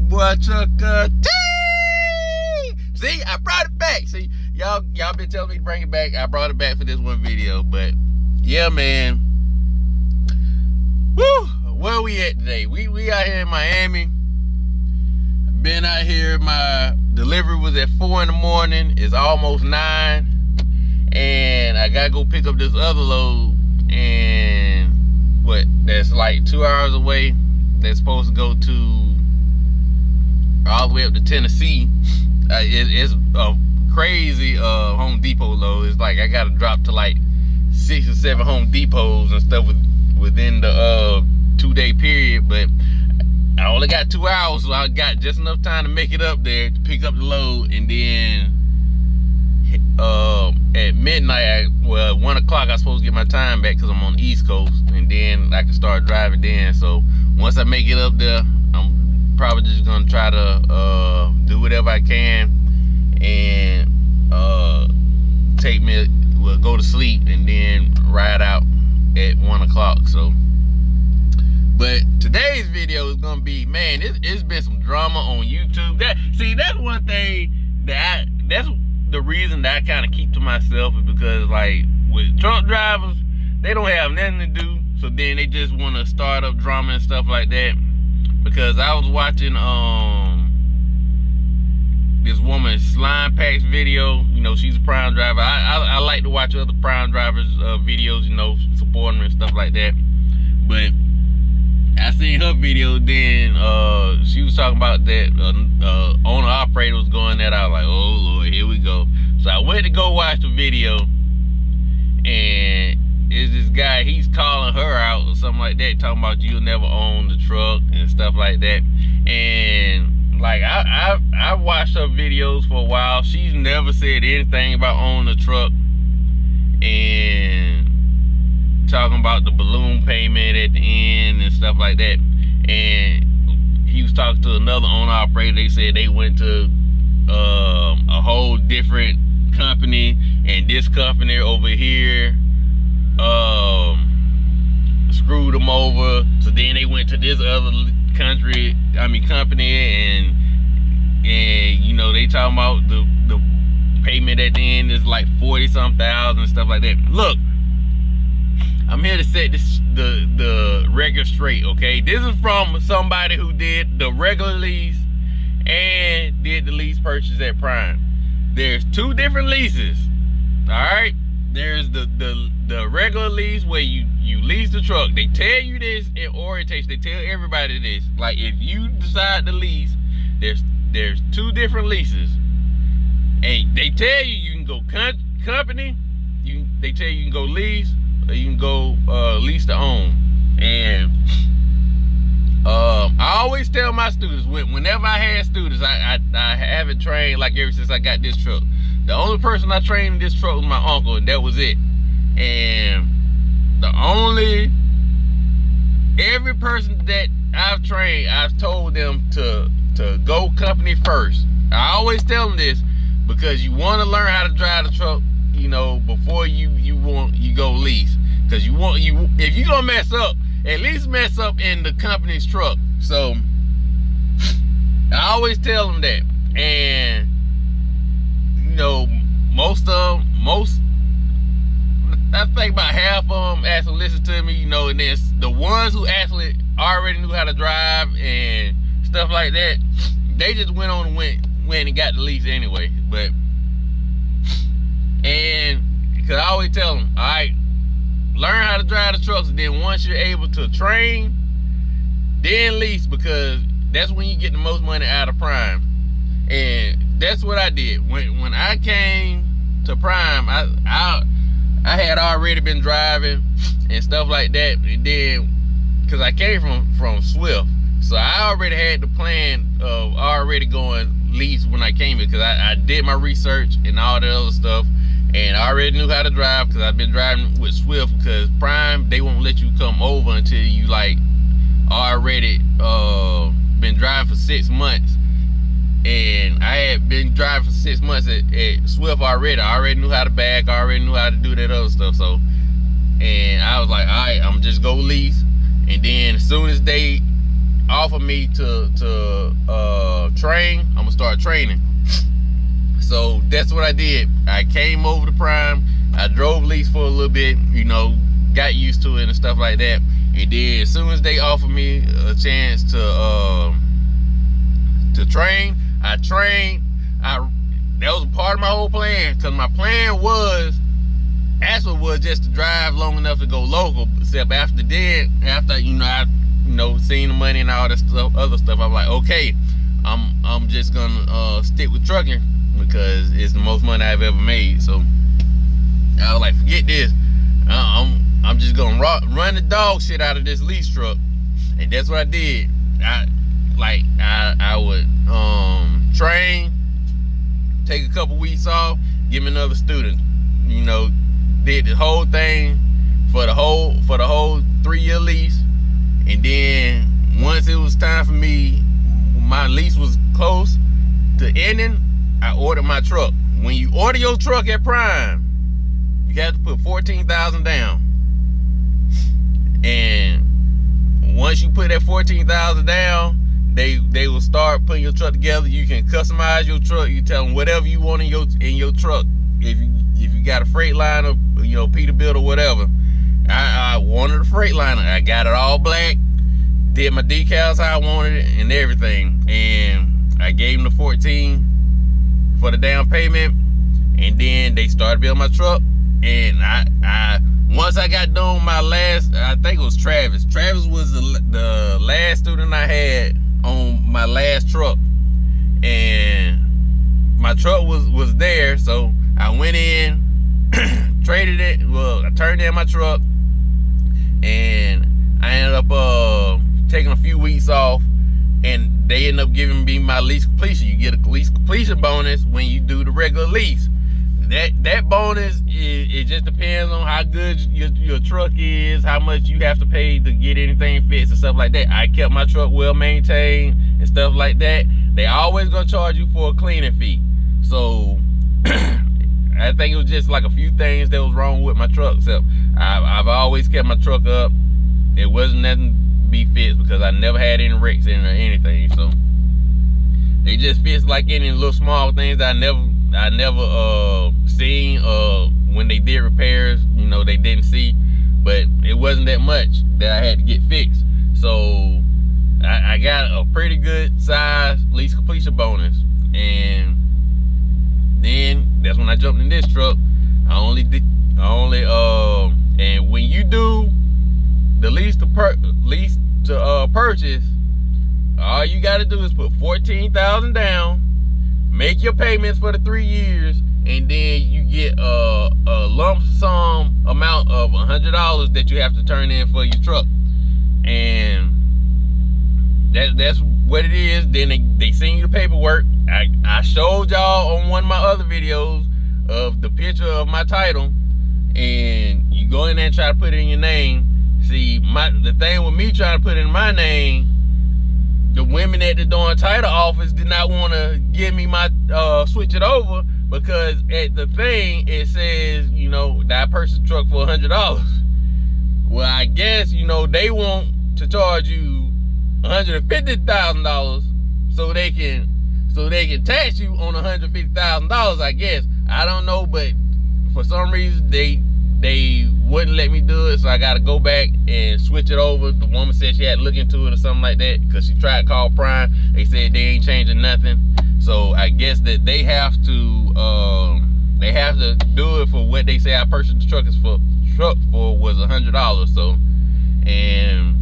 boy Trucker T. See, I brought it back. See, y'all been telling me to bring it back. I brought it back for this one video. But yeah, man. Woo! Where we at today? We out here in Miami. Been out here. My delivery was at 4 in the morning. It's almost 9, and I gotta go pick up this other load. And that's like 2 hours away. They're supposed to go to all the way up to Tennessee. It's a crazy Home Depot load. It's like I gotta drop to like 6 or 7 Home Depots and stuff within the 2-day period. But I only got 2 hours, so I got just enough time to make it up there to pick up the load. And then at midnight, 1 o'clock, I'm supposed to get my time back because I'm on the East Coast, and then I can start driving then. So once I make it up there, I'm probably just gonna try to do whatever I can and go to sleep and then ride out at 1 o'clock. So, but today's video is gonna be, man, it's been some drama on YouTube. That's one thing that's the reason that I kind of keep to myself, is because, like, with truck drivers, they don't have nothing to do, so then they just want to start up drama and stuff like that. Because I was watching this woman Slime Packs video. You know, she's a Prime driver. I like to watch other Prime drivers videos, you know, supporting her and stuff like that. But I seen her video, then she was talking about that owner operator was going that. I was like, oh Lord, here we go. So I went to go watch the video, and it's this guy, he's calling her out or something like that, talking about you'll never own the truck and stuff like that. And like I watched her videos for a while. She's never said anything about owning a truck, and talking about the balloon payment at the end and stuff like that. And he was talking to another owner operator. They said they went to a whole different company, and this company over here screwed them over. So then they went to this other company, and you know, they talking about the payment at the end is like 40-some thousand and stuff like that. Look, I'm here to set the record straight, okay? This is from somebody who did the regular lease and did the lease purchase at Prime. There's 2 different leases, all right? There's the regular lease where you lease the truck. They tell you this in orientation. They tell everybody this. Like, if you decide to lease, there's 2 different leases, and they tell you can go company. They tell you can go lease, or you can go lease to own. And I always tell my students, whenever I had students, I haven't trained like ever since I got this truck. The only person I trained in this truck was my uncle, and that was it. And every person that I've trained, I've told them to go company first. I always tell them this because you want to learn how to drive the truck, you know, before you go lease. Because if you gonna mess up, at least mess up in the company's truck. So I always tell them that. And you know, I think about half of them actually listen to me, you know, and then the ones who actually already knew how to drive and stuff like that, they just went on and went and got the lease anyway. But, and because I always tell them, all right, learn how to drive the trucks, and then once you're able to train, then lease, because that's when you get the most money out of Prime. And that's what I did. When I came to Prime, I had already been driving and stuff like that. And then, because I came from Swift, so I already had the plan of already going lease when I came here, because I did my research and all that other stuff, and I already knew how to drive because I've been driving with Swift. Because Prime, they won't let you come over until you like already been driving for 6 months. And I had been driving for 6 months at Swift already. I already knew how to back. I already knew how to do that other stuff. So, and I was like, all right, I'm just go lease. And then as soon as they offer me to train, I'm gonna start training. So that's what I did. I came over to Prime. I drove lease for a little bit, you know, got used to it and stuff like that. And then as soon as they offered me a chance to train, I trained. That was a part of my whole plan, because my plan was just to drive long enough to go local. Except after you know, I seen the money and all that stuff, other stuff, I'm like, okay, I'm just gonna stick with trucking because it's the most money I've ever made. So I was like, forget this. I'm just gonna run the dog shit out of this lease truck, and that's what I did. I would train, take a couple weeks off, give me another student. You know, did the whole thing for the whole 3-year lease, and then once it was time for me, my lease was close to ending, I ordered my truck. When you order your truck at Prime, you have to put $14,000 down. And once you put that $14,000 down, they will start putting your truck together. You can customize your truck. You tell them whatever you want in your truck. If you got a Freightliner, you know, Peterbilt or whatever. I wanted a Freightliner. I got it all black. Did my decals how I wanted it and everything. And I gave them the $14,000 for the down payment. And then they started building my truck. And I once I got done with my last, I think it was Travis. Travis was the last student I had on my last truck. And my truck was there, so I went in, traded it. Well, I turned in my truck, and I ended up taking a few weeks off, and they ended up giving me my lease completion. You get a lease completion bonus when you do the regular lease. That bonus, it just depends on how good your truck is, how much you have to pay to get anything fixed and stuff like that. I kept my truck well maintained and stuff like that. They always gonna charge you for a cleaning fee. So I think it was just like a few things that was wrong with my truck. Except I've always kept my truck up. It wasn't nothing to be fixed because I never had any wrecks in it or anything. So they just fixed like any little small things I never seen when they did repairs. You know, they didn't see, but it wasn't that much that I had to get fixed. So I got a pretty good size lease completion bonus, and then that's when I jumped in this truck. And when you do the lease to purchase, all you got to do is put $14,000 down, make your payments for the 3 years, and then you get a lump sum amount of $100 that you have to turn in for your truck. And that's what it is. Then they send you the paperwork. I showed y'all on one of my other videos of the picture of my title, and you go in there and try to put it in your name. See, the thing with me trying to put it in my name, the women at the darn title office did not want to give me my switch it over, because at the thing it says, you know, that I purchased the truck for $100. Well, I guess, you know, they want to charge you $150,000 so they can tax you on $150,000. I guess, I don't know, but for some reason they wouldn't let me do it, so I got to go back and switch it over. The woman said she had to look into it or something like that, because she tried to call Prime. They said they ain't changing nothing. So I guess that they have to do it for what they say I purchased the truck for was $100. So, and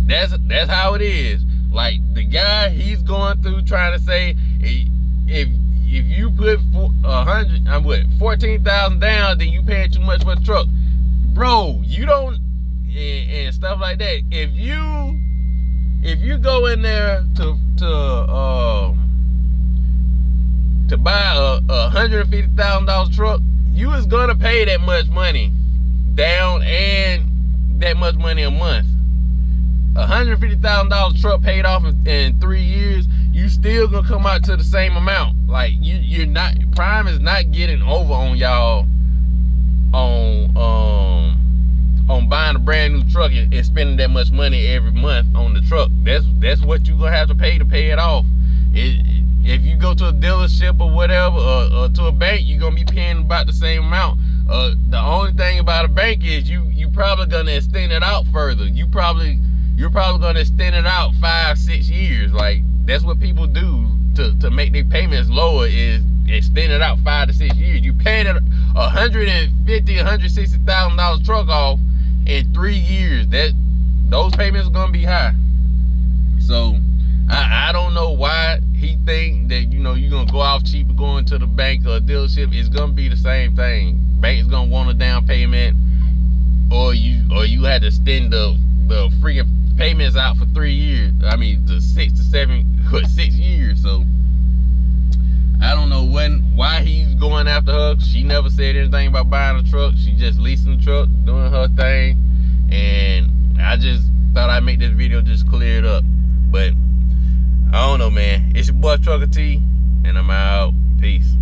that's how it is. Like, the guy, he's going through trying to say, if you put $14,000 down, then you paying too much for the truck, bro. You don't, and stuff like that. If you go in there to buy a $150,000 truck, you is gonna pay that much money down and that much money a month. $150,000 truck paid off in 3 years, you still gonna come out to the same amount. Like, you're not, Prime is not getting over on y'all on buying a brand new truck and spending that much money every month on the truck. That's what you gonna have to pay it off. If you go to a dealership or whatever, or to a bank, you're gonna be paying about the same amount. The only thing about a bank is you probably gonna extend it out further. You're probably gonna extend it out 5-6 years. Like, that's what people do to make their payments lower, is extend it out 5 to 6 years. You paying $160,000 truck off in 3 years. Those payments are gonna be high. So I don't know why he think that, you know, you're gonna go off cheaper going to the bank or a dealership. It's gonna be the same thing. Bank's gonna want a down payment, or you had to extend the freaking payments out for 3 years. I mean, the 6 years. So I don't know why he's going after her. She never said anything about buying a truck. She just leasing the truck, doing her thing. And I just thought I'd make this video just clear it up. But I don't know, man. It's your boy Trucker T, and I'm out. Peace.